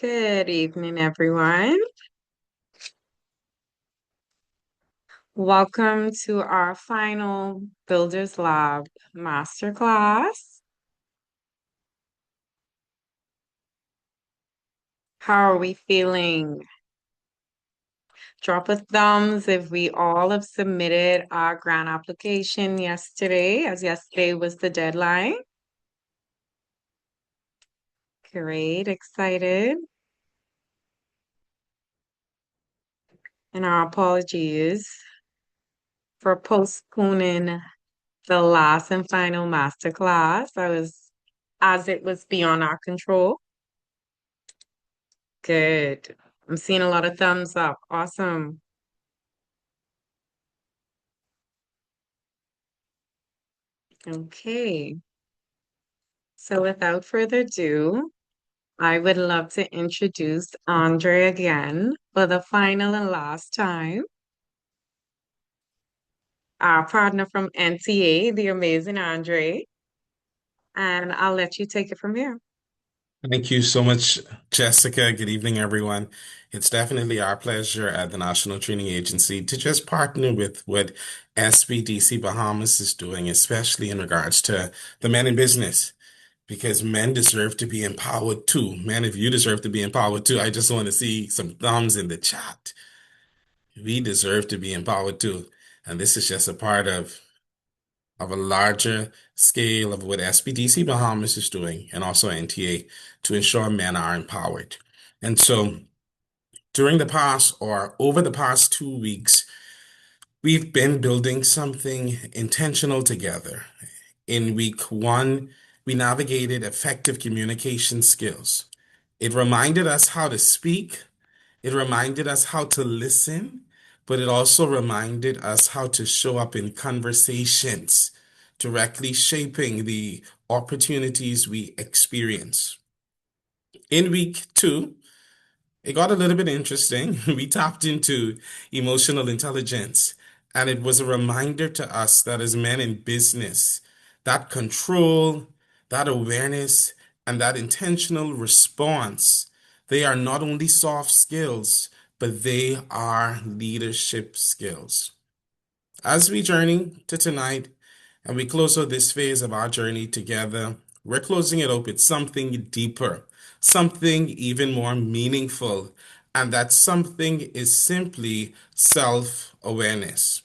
Good evening, everyone. Welcome to our final Builders Lab Masterclass. How are we feeling? Drop a thumbs if we all have submitted our grant application yesterday, as yesterday was the deadline. Great, excited. And our apologies for postponing the last and final masterclass. As it was beyond our control. Good. I'm seeing a lot of thumbs up. Awesome. Okay. So without further ado, I would love to introduce Andre again for the final and last time. Our partner from NTA, the amazing Andre. And I'll let you take it from here. Thank you so much, Jessica. Good evening, everyone. It's definitely our pleasure at the National Training Agency to just partner with what SBDC Bahamas is doing, especially in regards to the men in business, because men deserve to be empowered too. Men, if you deserve to be empowered too, I just want to see some thumbs in the chat. We deserve to be empowered too. And this is just a part of a larger scale of what SBDC Bahamas is doing and also NTA to ensure men are empowered. And so during the past or over the past 2 weeks, we've been building something intentional together. In week one, we navigated effective communication skills. It reminded us how to speak, it reminded us how to listen, but it also reminded us how to show up in conversations, directly shaping the opportunities we experience. In week two, it got a little bit interesting. We tapped into emotional intelligence, and it was a reminder to us that as men in business, that control, that awareness, and that intentional response, they are not only soft skills, but they are leadership skills. As we journey to tonight and we close out this phase of our journey together, we're closing it up with something deeper, something even more meaningful, and that something is simply self-awareness.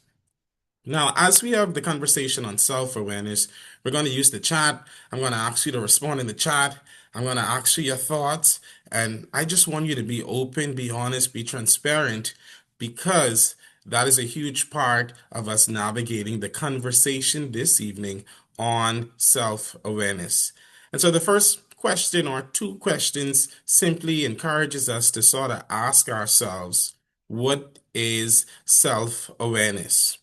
Now, as we have the conversation on self-awareness, we're going to use the chat. I'm going to ask you to respond in the chat. I'm going to ask you your thoughts. And I just want you to be open, be honest, be transparent, because that is a huge part of us navigating the conversation this evening on self-awareness. And so the first question or two questions simply encourages us to sort of ask ourselves, what is self-awareness?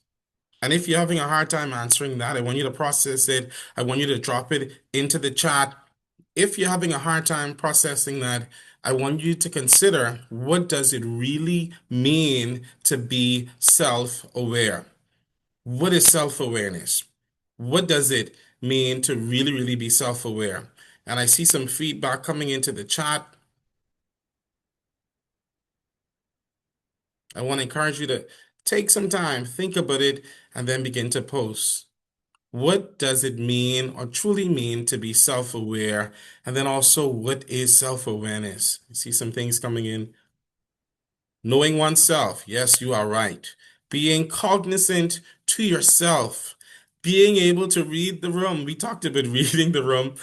And if you're having a hard time answering that, I want you to process it. I want you to drop it into the chat. If you're having a hard time processing that, I want you to consider, what does it really mean to be self-aware? What is self-awareness? What does it mean to really, really be self-aware? And I see some feedback coming into the chat. I want to encourage you to take some time, think about it, and then begin to post. What does it mean or truly mean to be self-aware? And then also, what is self-awareness? I see some things coming in. Knowing oneself. Yes, you are right. Being cognizant to yourself. Being able to read the room. We talked about reading the room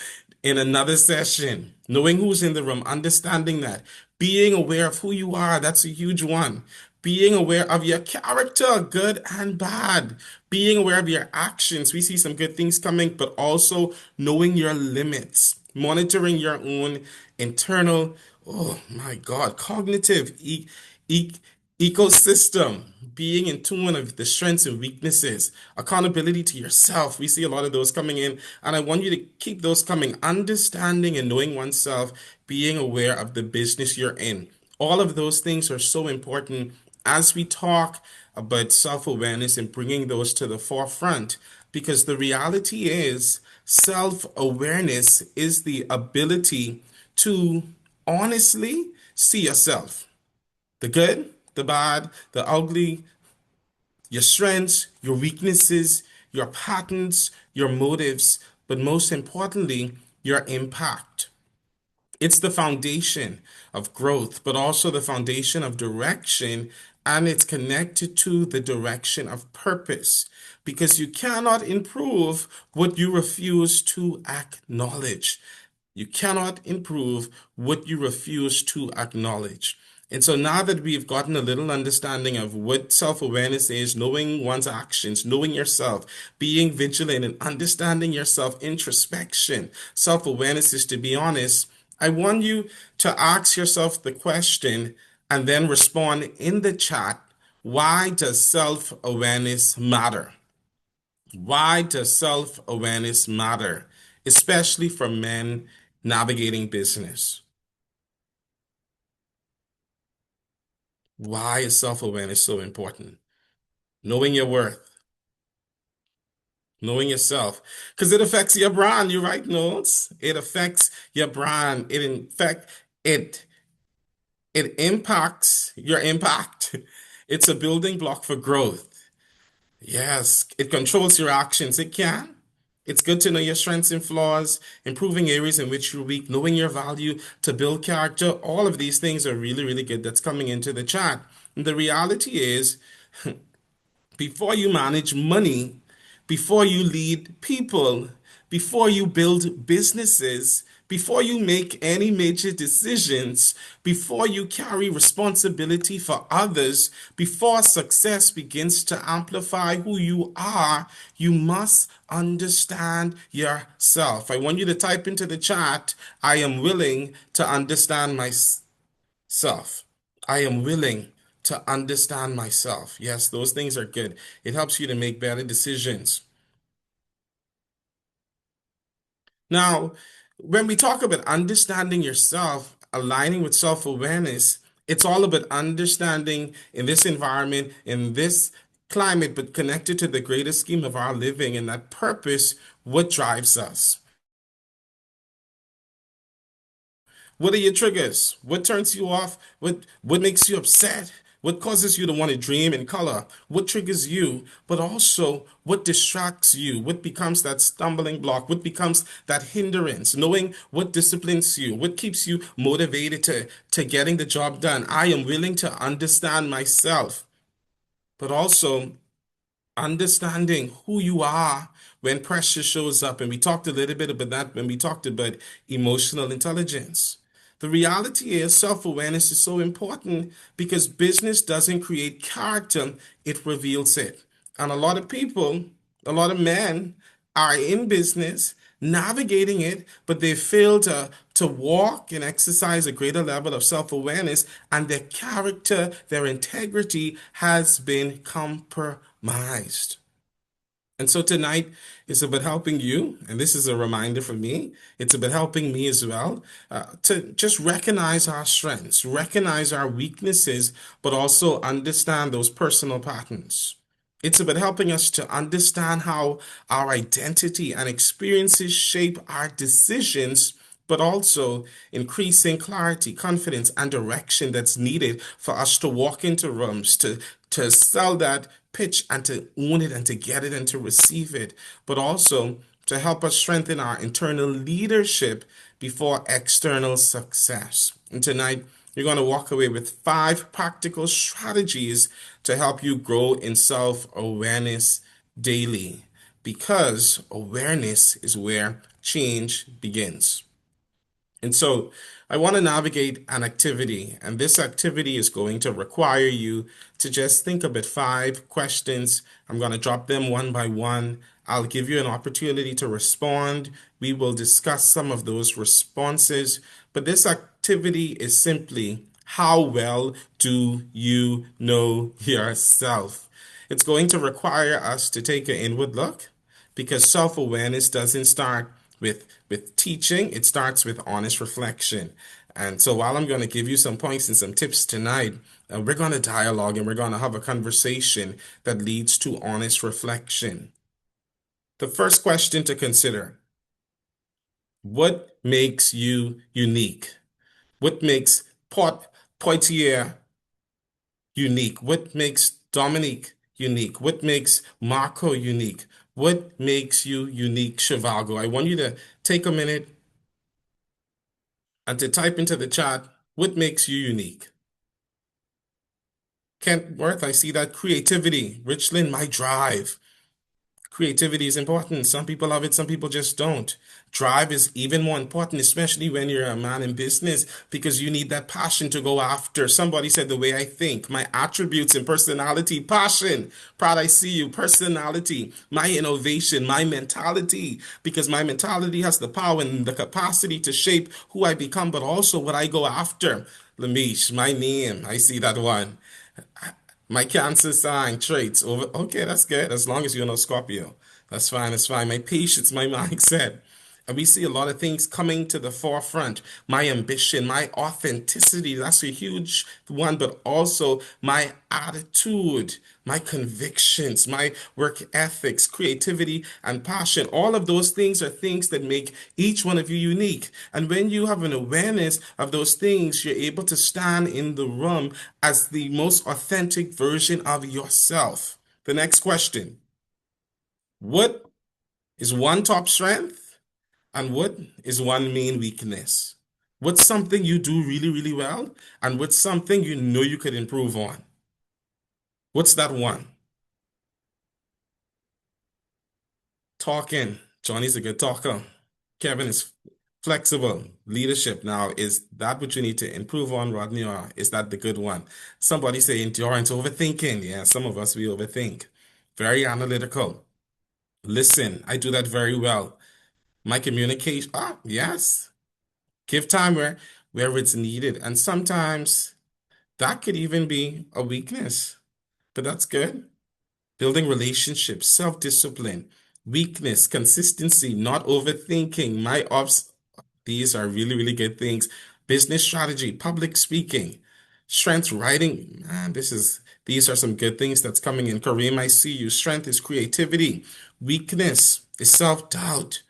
in another session. Knowing who's in the room, understanding that. Being aware of who you are. That's a huge one. Being aware of your character, good and bad. Being aware of your actions. We see some good things coming, but also knowing your limits. Monitoring your own internal, oh my God, cognitive e ecosystem, being in tune of the strengths and weaknesses, accountability to yourself. We see a lot of those coming in, and I want you to keep those coming. Understanding and knowing oneself, being aware of the business you're in. All of those things are so important as we talk about self-awareness and bringing those to the forefront, because the reality is self-awareness is the ability to honestly see yourself, the good, the bad, the ugly, your strengths, your weaknesses, your patterns, your motives, but most importantly, your impact. It's the foundation of growth, but also the foundation of direction, and it's connected to the direction of purpose because you cannot improve what you refuse to acknowledge. You cannot improve what you refuse to acknowledge. And so now that we've gotten a little understanding of what self-awareness is, knowing one's actions, knowing yourself, being vigilant and understanding yourself, introspection, self-awareness is to be honest. I want you to ask yourself the question and then respond in the chat. Why does self-awareness matter? Why does self-awareness matter, especially for men navigating business? Why is self-awareness so important? Knowing your worth, knowing yourself, because it affects your brand. You write notes, it affects your brand. It it impacts your impact. It's a building block for growth. Yes, it controls your actions. It can. It's good to know your strengths and flaws, improving areas in which you're weak, knowing your value to build character. All of these things are really, really good. That's coming into the chat. And the reality is, before you manage money, before you lead people, before you build businesses, before you make any major decisions, before you carry responsibility for others, before success begins to amplify who you are, you must understand yourself. I want you to type into the chat, I am willing to understand myself self. I am willing to understand myself. Yes, those things are good. It helps you to make better decisions. Now, when we talk about understanding yourself, aligning with self-awareness, it's all about understanding in this environment, in this climate, but connected to the greater scheme of our living and that purpose, what drives us. What are your triggers? What turns you off? What makes you upset? What causes you to want to dream in color? What triggers you? But also, what distracts you? What becomes that stumbling block? What becomes that hindrance? Knowing what disciplines you, what keeps you motivated to getting the job done. I am willing to understand myself, but also understanding who you are when pressure shows up. And we talked a little bit about that when we talked about emotional intelligence. The reality is self-awareness is so important because business doesn't create character, it reveals it. And a lot of people, a lot of men are in business navigating it, but they fail to walk and exercise a greater level of self-awareness, and their character, their integrity has been compromised. And so tonight is about helping you, and this is a reminder for me. It's about helping me as well to just recognize our strengths, recognize our weaknesses, but also understand those personal patterns. It's about helping us to understand how our identity and experiences shape our decisions, but also increasing clarity, confidence, and direction that's needed for us to walk into rooms, to sell that pitch and to own it and to get it and to receive it, but also to help us strengthen our internal leadership before external success. And tonight, you're going to walk away with 5 practical strategies to help you grow in self-awareness daily, because awareness is where change begins. And so I want to navigate an activity, and this activity is going to require you to just think about 5 questions. I'm going to drop them one by one. I'll give you an opportunity to respond. We will discuss some of those responses, but this activity is simply how well do you know yourself? It's going to require us to take an inward look because self-awareness doesn't start with teaching, it starts with honest reflection. And so while I'm going to give you some points and some tips tonight, we're going to dialogue and we're going to have a conversation that leads to honest reflection. The first question to consider: what makes you unique? What makes Poitier unique? What makes Dominique unique? What makes Marco unique? What makes you unique, Shivago? I want you to take a minute and to type into the chat, what makes you unique? Kentworth, I see that creativity. Richland, my drive. Creativity is important. Some people love it, some people just don't. Drive is even more important, especially when you're a man in business, because you need that passion to go after. Somebody said the way I think, my attributes and personality, passion, proud I see you, personality, my innovation, my mentality, because my mentality has the power and the capacity to shape who I become, but also what I go after. Lamish, my name, I see that one. My Cancer sign traits over. Okay, that's good. As long as you're not Scorpio, that's fine. That's fine. My patience, my mindset, and we see a lot of things coming to the forefront. My ambition, my authenticity. That's a huge one, but also my attitude, my convictions, my work ethics, creativity, and passion. All of those things are things that make each one of you unique. And when you have an awareness of those things, you're able to stand in the room as the most authentic version of yourself. The next question: what is one top strength and what is one main weakness? What's something you do really, really well and what's something you know you could improve on? What's that one? Talking. Johnny's a good talker. Kevin is flexible. Leadership. Now, is that what you need to improve on, Rodney, or is that the good one? Somebody say endurance, overthinking. Yeah, some of us, we overthink. Very analytical. Listen, I do that very well. My communication, yes. Give time where it's needed. And sometimes that could even be a weakness, but that's good. Building relationships, self-discipline, weakness, consistency, not overthinking. My ops, these are really, really good things. Business strategy, public speaking, strength writing. Man, these are some good things that's coming in. Kareem, I see you. Strength is creativity. Weakness is self-doubt.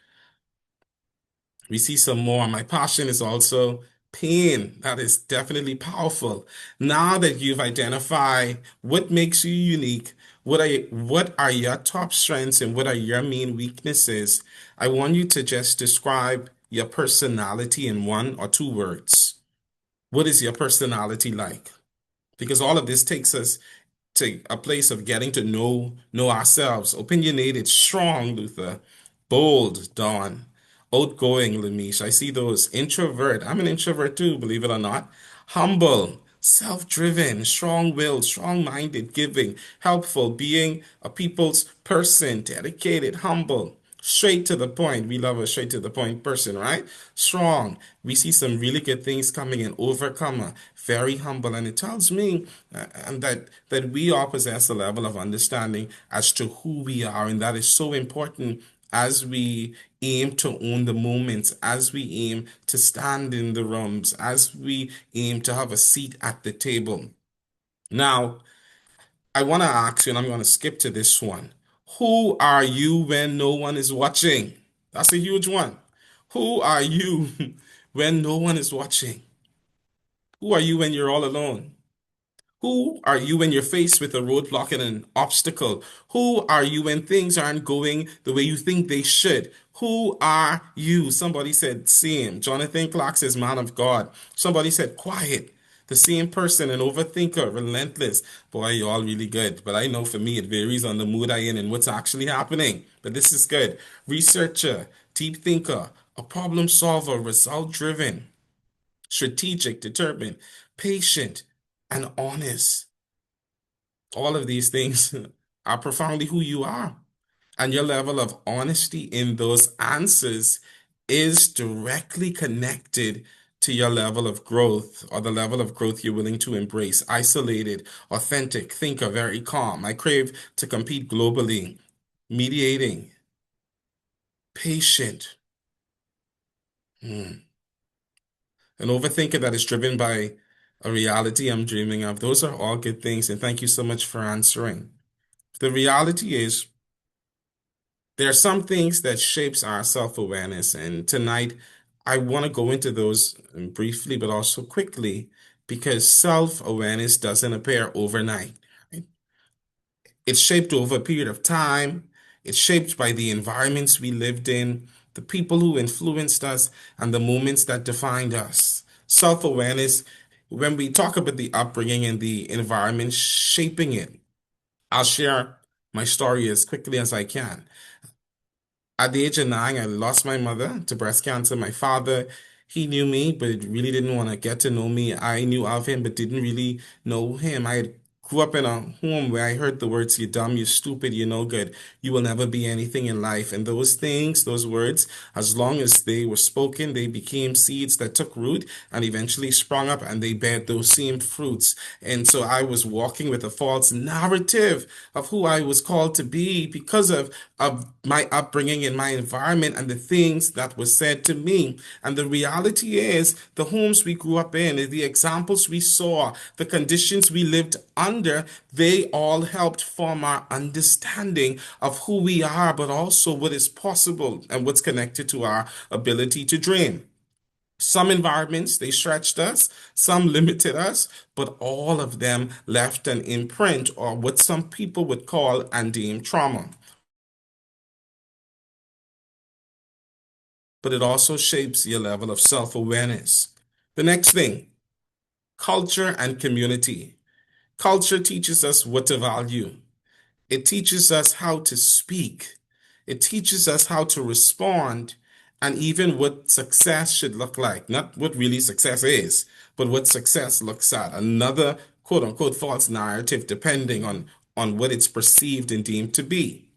We see some more. My passion is also pain. That is definitely powerful. Now that you've identified what makes you unique, what are your top strengths and what are your main weaknesses, I want you to just describe your personality in one or two words. What is your personality like? Because all of this takes us to a place of getting to know ourselves. Opinionated, strong, Luther. Bold, Dawn. Outgoing, Lamish. I see those. Introvert. I'm an introvert too, believe it or not. Humble, self-driven, strong-willed, strong-minded, giving, helpful, being a people's person, dedicated, humble. Straight to the point. We love a straight to the point person, right? Strong. We see some really good things coming in. Overcomer, very humble, and it tells me and that we all possess a level of understanding as to who we are, and that is so important as we aim to own the moments, as we aim to stand in the rooms, as we aim to have a seat at the table. Now, I want to ask you, and I'm going to skip to this one. Who are you when no one is watching? That's a huge one. Who are you when no one is watching? Who are you when you're all alone? Who are you when you're faced with a roadblock and an obstacle? Who are you when things aren't going the way you think they should? Who are you? Somebody said same. Jonathan Clark says man of God. Somebody said quiet. The same person, an overthinker, relentless. Boy, you're all really good. But I know for me, it varies on the mood I in and what's actually happening. But this is good. Researcher, deep thinker, a problem solver, result driven, strategic, determined, patient, and honest. All of these things are profoundly who you are. And your level of honesty in those answers is directly connected to your level of growth or the level of growth you're willing to embrace. Isolated, authentic, thinker, very calm. I crave to compete globally, mediating, patient, an overthinker that is driven by a reality I'm dreaming of. Those are all good things. And thank you so much for answering. The reality is, there are some things that shapes our self-awareness, and tonight I want to go into those briefly, but also quickly, because self-awareness doesn't appear overnight. Right? It's shaped over a period of time. It's shaped by the environments we lived in, the people who influenced us, and the moments that defined us. Self-awareness, when we talk about the upbringing and the environment shaping it, I'll share my story as quickly as I can. At the age of 9, I lost my mother to breast cancer. My father, he knew me, but really didn't want to get to know me. I knew of him, but didn't really know him. Grew up in a home where I heard the words, "You're dumb, you're stupid, you're no good, you will never be anything in life." And those things, those words, as long as they were spoken, they became seeds that took root and eventually sprung up and they bear those same fruits. And so I was walking with a false narrative of who I was called to be because of my upbringing and my environment and the things that were said to me. And the reality is, the homes we grew up in, the examples we saw, the conditions we lived under, they all helped form our understanding of who we are, but also what is possible and what's connected to our ability to dream. Some environments, they stretched us, some limited us, but all of them left an imprint, or what some people would call and deem trauma. But it also shapes your level of self-awareness. The next thing, culture and community. Culture teaches us what to value. It teaches us how to speak. It teaches us how to respond and even what success should look like. Not what really success is, but what success looks at. Another quote unquote false narrative depending on what it's perceived and deemed to be.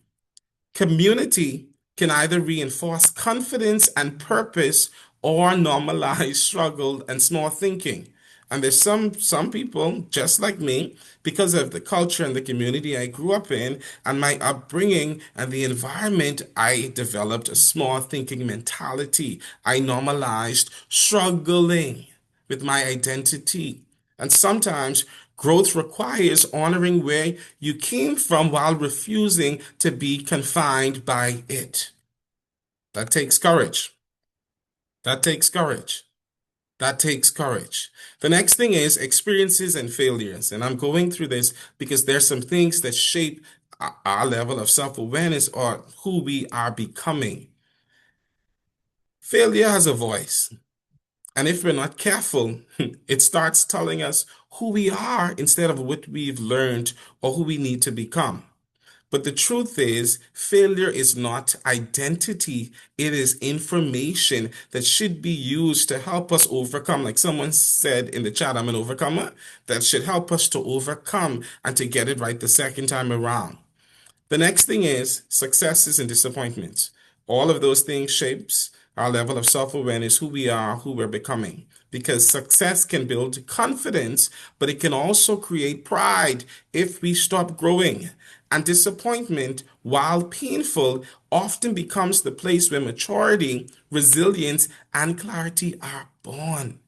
Community can either reinforce confidence and purpose or normalize struggle and small thinking. And there's some people just like me, because of the culture and the community I grew up in and my upbringing and the environment, I developed a small thinking mentality. I normalized struggling with my identity. And sometimes growth requires honoring where you came from while refusing to be confined by it. That takes courage. That takes courage. That takes courage. The next thing is experiences and failures. And I'm going through this because there's some things that shape our level of self-awareness or who we are becoming. Failure has a voice. And if we're not careful, it starts telling us who we are instead of what we've learned or who we need to become. But the truth is, failure is not identity. It is information that should be used to help us overcome. Like someone said in the chat, I'm an overcomer. That should help us to overcome and to get it right the second time around. The next thing is successes and disappointments. All of those things shapes our level of self-awareness, who we are, who we're becoming. Because success can build confidence, but it can also create pride if we stop growing. And disappointment, while painful, often becomes the place where maturity, resilience, and clarity are born.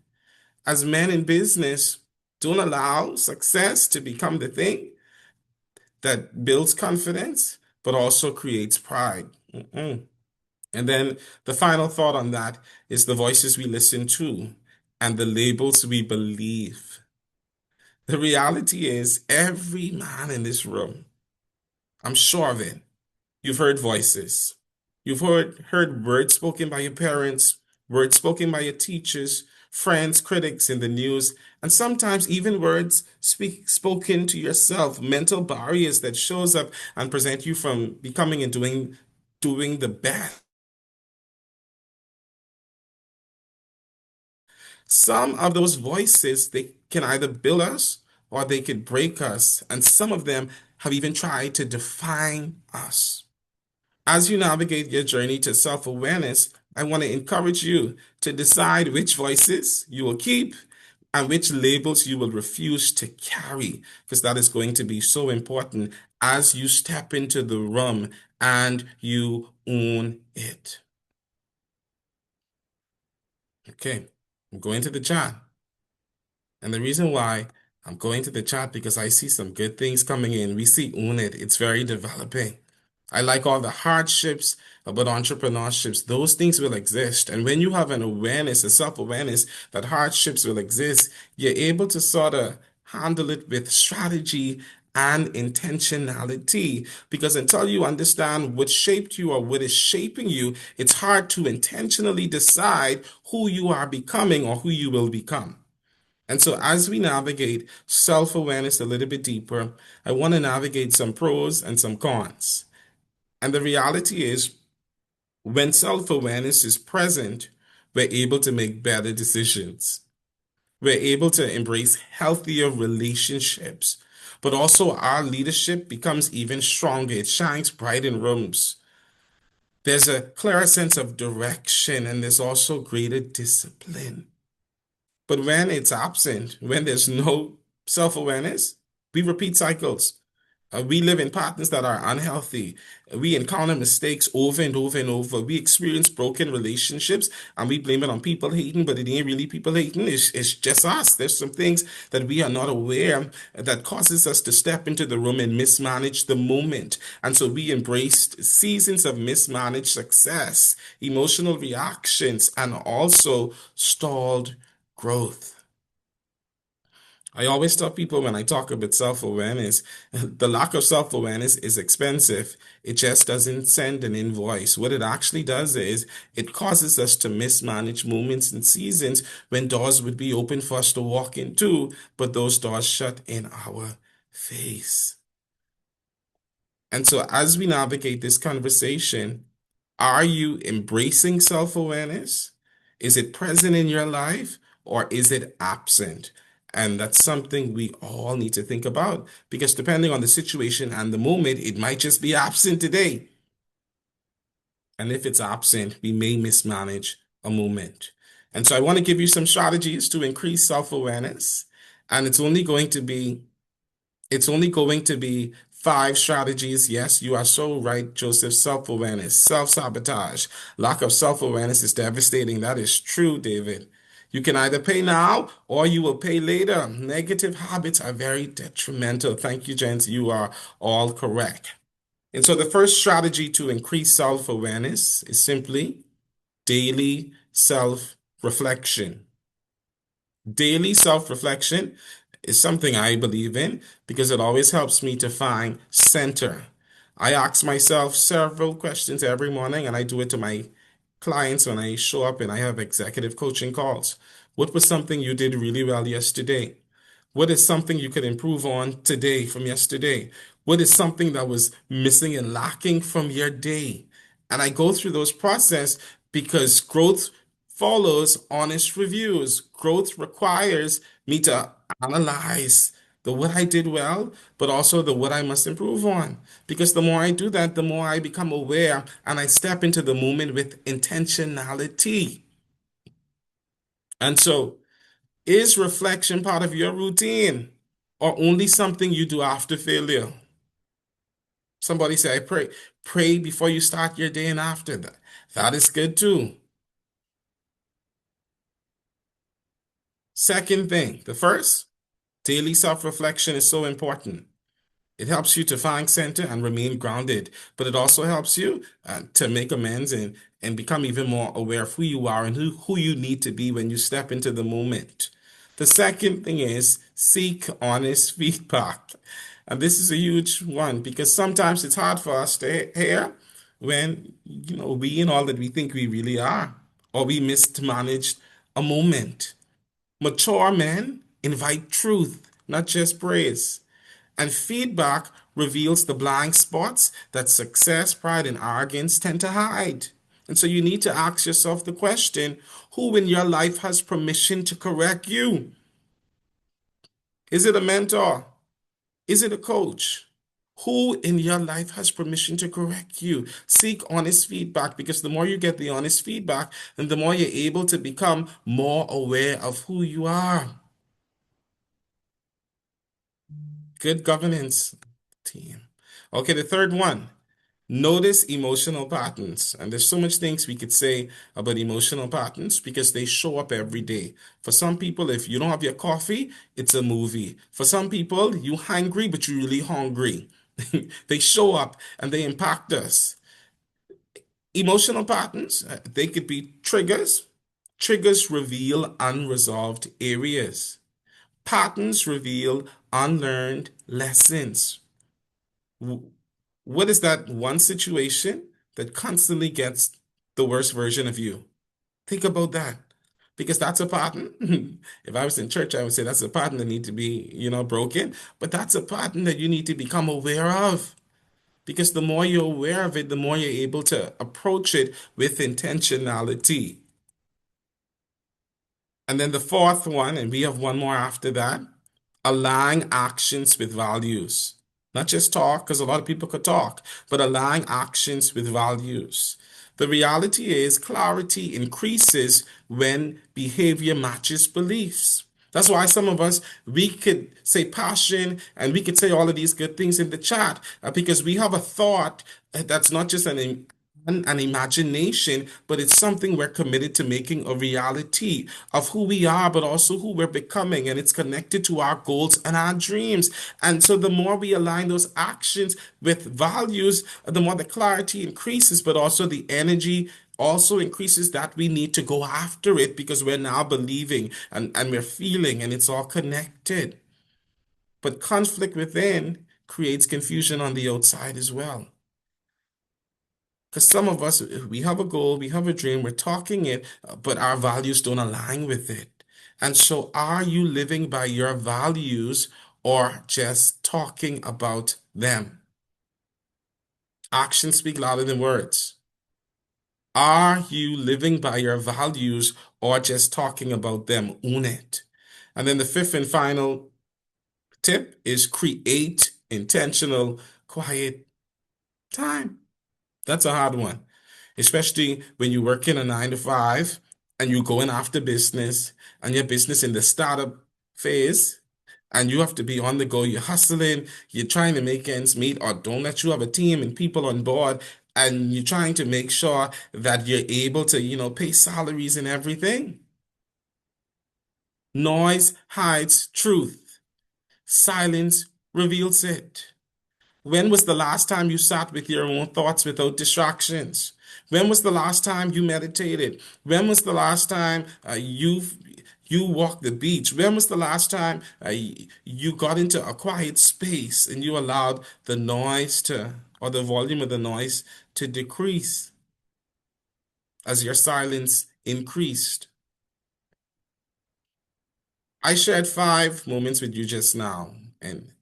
As men in business, don't allow success to become the thing that builds confidence, but also creates pride. And then the final thought on that is the voices we listen to and the labels we believe. The reality is, every man in this room, I'm sure of it, you've heard voices. You've heard words spoken by your parents, words spoken by your teachers, friends, critics in the news, and sometimes even words spoken to yourself, mental barriers that shows up and prevent you from becoming and doing the best. Some of those voices, they can either build us or they could break us, and some of them have even tried to define us. As you navigate your journey to self-awareness, I want to encourage you to decide which voices you will keep and which labels you will refuse to carry, because that is going to be so important as you step into the room and you own it. Okay, I'm going to the chat. And the reason why I'm going to the chat because I see some good things coming in. We see own it. It's very developing. I like all the hardships about entrepreneurships. Those things will exist. And when you have an awareness, a self-awareness that hardships will exist, you're able to sort of handle it with strategy and intentionality. Because until you understand what shaped you or what is shaping you, it's hard to intentionally decide who you are becoming or who you will become. And so, as we navigate self awareness a little bit deeper, I want to navigate some pros and some cons. And the reality is, when self awareness is present, we're able to make better decisions. We're able to embrace healthier relationships, but also our leadership becomes even stronger. It shines bright in rooms. There's a clearer sense of direction, and there's also greater discipline. But when it's absent, when there's no self awareness, we repeat cycles. We live in patterns that are unhealthy. We encounter mistakes over and over and over. We experience broken relationships and we blame it on people hating, but it ain't really people hating. It's just us. There's some things that we are not aware that causes us to step into the room and mismanage the moment. And so we embraced seasons of mismanaged success, emotional reactions, and also stalled growth. I always tell people when I talk about self-awareness, the lack of self-awareness is expensive. It just doesn't send an invoice. What it actually does is it causes us to mismanage moments and seasons when doors would be open for us to walk into, but those doors shut in our face. And so, as we navigate this conversation, are you embracing self-awareness? Is it present in your life or is it absent? And that's something we all need to think about because depending on the situation and the moment, it might just be absent today. And if it's absent, we may mismanage a moment. And so I want to give you some strategies to increase self-awareness. And it's only going to be 5 strategies. Yes, you are so right, Joseph. Self-awareness, self-sabotage. Lack of self-awareness is devastating. That is true, David. You can either pay now or you will pay later. Negative habits are very detrimental. Thank you, gents. You are all correct. And so the first strategy to increase self-awareness is simply daily self-reflection. Daily self-reflection is something I believe in because it always helps me to find center. I ask myself several questions every morning, and I do it to my clients when I show up and I have executive coaching calls. What was something you did really well yesterday? What is something you could improve on today from yesterday? What is something that was missing and lacking from your day? And I go through those process because growth follows honest reviews. Growth requires me to analyze the what I did well, but also the what I must improve on. Because the more I do that, the more I become aware and I step into the moment with intentionality. And so, is reflection part of your routine or only something you do after failure? Somebody say, I pray. Pray before you start your day and after that. That is good too. Second thing, the first, daily self-reflection is so important. It helps you to find center and remain grounded, but it also helps you to make amends and become even more aware of who you are and who you need to be when you step into the moment. The second thing is seek honest feedback. And this is a huge one because sometimes it's hard for us to hear when, we and all that we think we really are, or we mismanaged a moment. Mature men invite truth, not just praise. And feedback reveals the blind spots that success, pride, and arrogance tend to hide. And so you need to ask yourself the question, who in your life has permission to correct you? Is it a mentor? Is it a coach? Who in your life has permission to correct you? Seek honest feedback because the more you get the honest feedback, then the more you're able to become more aware of who you are. Good governance team. Okay, the third one. Notice emotional patterns. And there's so much things we could say about emotional patterns because they show up every day. For some people, if you don't have your coffee, it's a movie. For some people, you hungry, but you're really hungry. They show up and they impact us. Emotional patterns, they could be triggers. Triggers reveal unresolved areas. Patterns reveal unlearned lessons. W- What is that one situation that constantly gets the worst version of you? Think about that. Because that's a pattern. If I was in church, I would say that's a pattern that need to be, broken. But that's a pattern that you need to become aware of. Because the more you're aware of it, the more you're able to approach it with intentionality. And then the fourth one, and we have one more after that, align actions with values. Not just talk, because a lot of people could talk, but align actions with values. The reality is clarity increases when behavior matches beliefs. That's why some of us, we could say passion and we could say all of these good things in the chat because we have a thought that's not just an imagination, but it's something we're committed to making a reality of who we are, but also who we're becoming. And it's connected to our goals and our dreams. And so the more we align those actions with values, the more the clarity increases, but also the energy also increases that we need to go after it because we're now believing and we're feeling and it's all connected. But conflict within creates confusion on the outside as well. Because some of us, we have a goal, we have a dream, we're talking it, but our values don't align with it. And so, are you living by your values or just talking about them? Actions speak louder than words. Are you living by your values or just talking about them? Own it. And then the fifth and final tip is create intentional, quiet time. That's a hard one, especially when you work in a 9 to 5 and you're going after business and your business in the startup phase and you have to be on the go. You're hustling, you're trying to make ends meet, or don't let you have a team and people on board. And you're trying to make sure that you're able to, pay salaries and everything. Noise hides truth. Silence reveals it. When was the last time you sat with your own thoughts without distractions? When was the last time you meditated? When was the last time you walked the beach? When was the last time you got into a quiet space and you allowed the noise to, or the volume of the noise to decrease as your silence increased? I shared 5 moments with you just now, and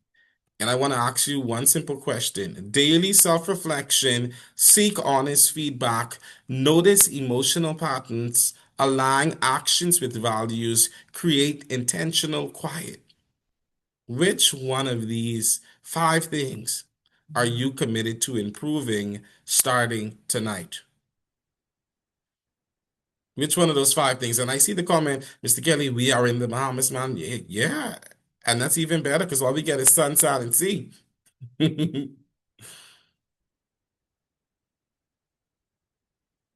I want to ask you one simple question. Daily self-reflection, seek honest feedback, notice emotional patterns, align actions with values, create intentional quiet. Which one of these 5 things are you committed to improving starting tonight? Which one of those 5 things? And I see the comment, Mr. Kelly, we are in the Bahamas, man. Yeah, yeah. And that's even better because all we get is sunshine and sea.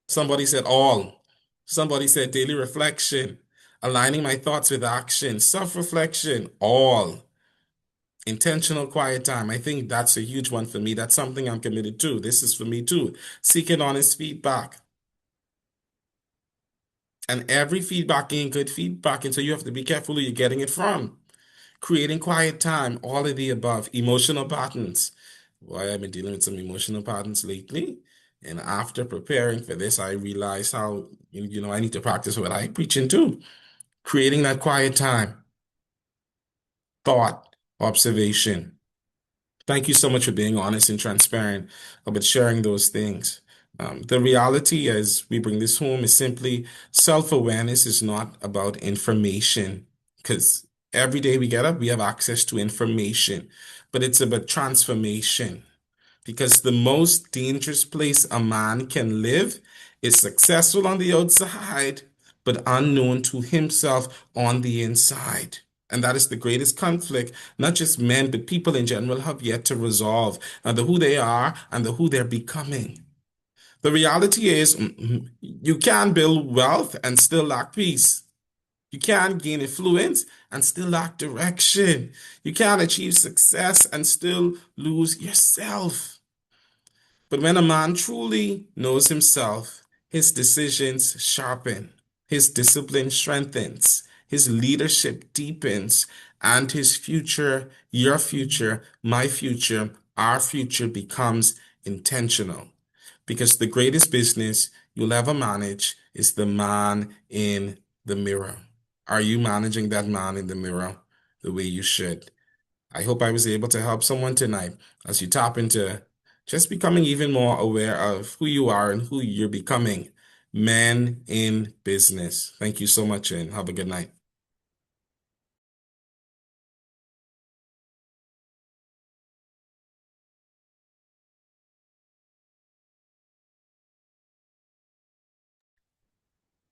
Somebody said all. Somebody said daily reflection, aligning my thoughts with action, self-reflection, all. Intentional quiet time. I think that's a huge one for me. That's something I'm committed to. This is for me too. Seeking honest feedback. And every feedback ain't good feedback. And so you have to be careful who you're getting it from. Creating quiet time, all of the above. Emotional patterns. Boy, I've been dealing with some emotional patterns lately. And after preparing for this, I realized how, I need to practice what I preach into. Creating that quiet time, thought, observation. Thank you so much for being honest and transparent about sharing those things. The reality as we bring this home is simply self-awareness is not about information because every day we get up, we have access to information, but it's about transformation. Because the most dangerous place a man can live is successful on the outside, but unknown to himself on the inside. And that is the greatest conflict, not just men, but people in general have yet to resolve, and the who they are and the who they're becoming. The reality is, you can build wealth and still lack peace. You can't gain influence and still lack direction. You can't achieve success and still lose yourself. But when a man truly knows himself, his decisions sharpen, his discipline strengthens, his leadership deepens, and his future, your future, my future, our future becomes intentional. Because the greatest business you'll ever manage is the man in the mirror. Are you managing that man in the mirror the way you should? I hope I was able to help someone tonight as you tap into just becoming even more aware of who you are and who you're becoming. Men in business. Thank you so much and have a good night.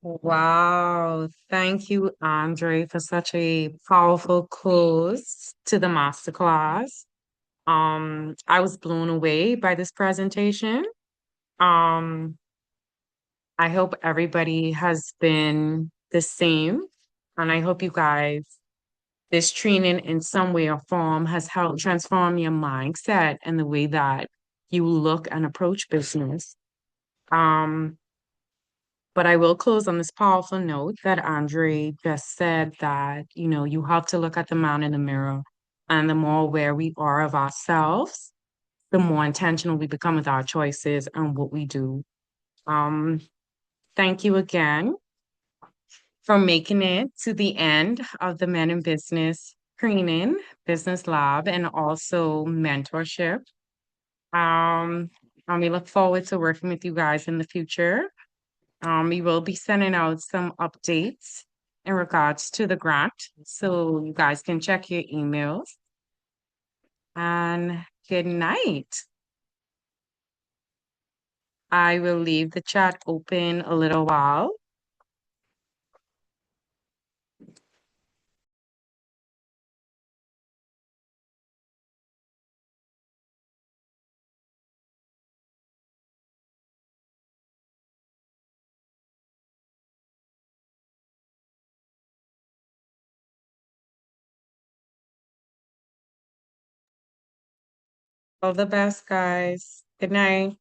Wow. Thank you, Andre, for such a powerful close to the masterclass. I was blown away by this presentation. Um, I hope everybody has been the same. And I hope you guys, this training in some way or form has helped transform your mindset and the way that you look and approach business. Um, but I will close on this powerful note that Andre just said that, you have to look at the man in the mirror. And the more aware we are of ourselves, the more intentional we become with our choices and what we do. Um, Thank you again for making it to the end of the Men in Business training, business lab, and also mentorship. Um, and we look forward to working with you guys in the future. We will be sending out some updates in regards to the grant, so you guys can check your emails. And good night. I will leave the chat open a little while. All the best, guys. Good night.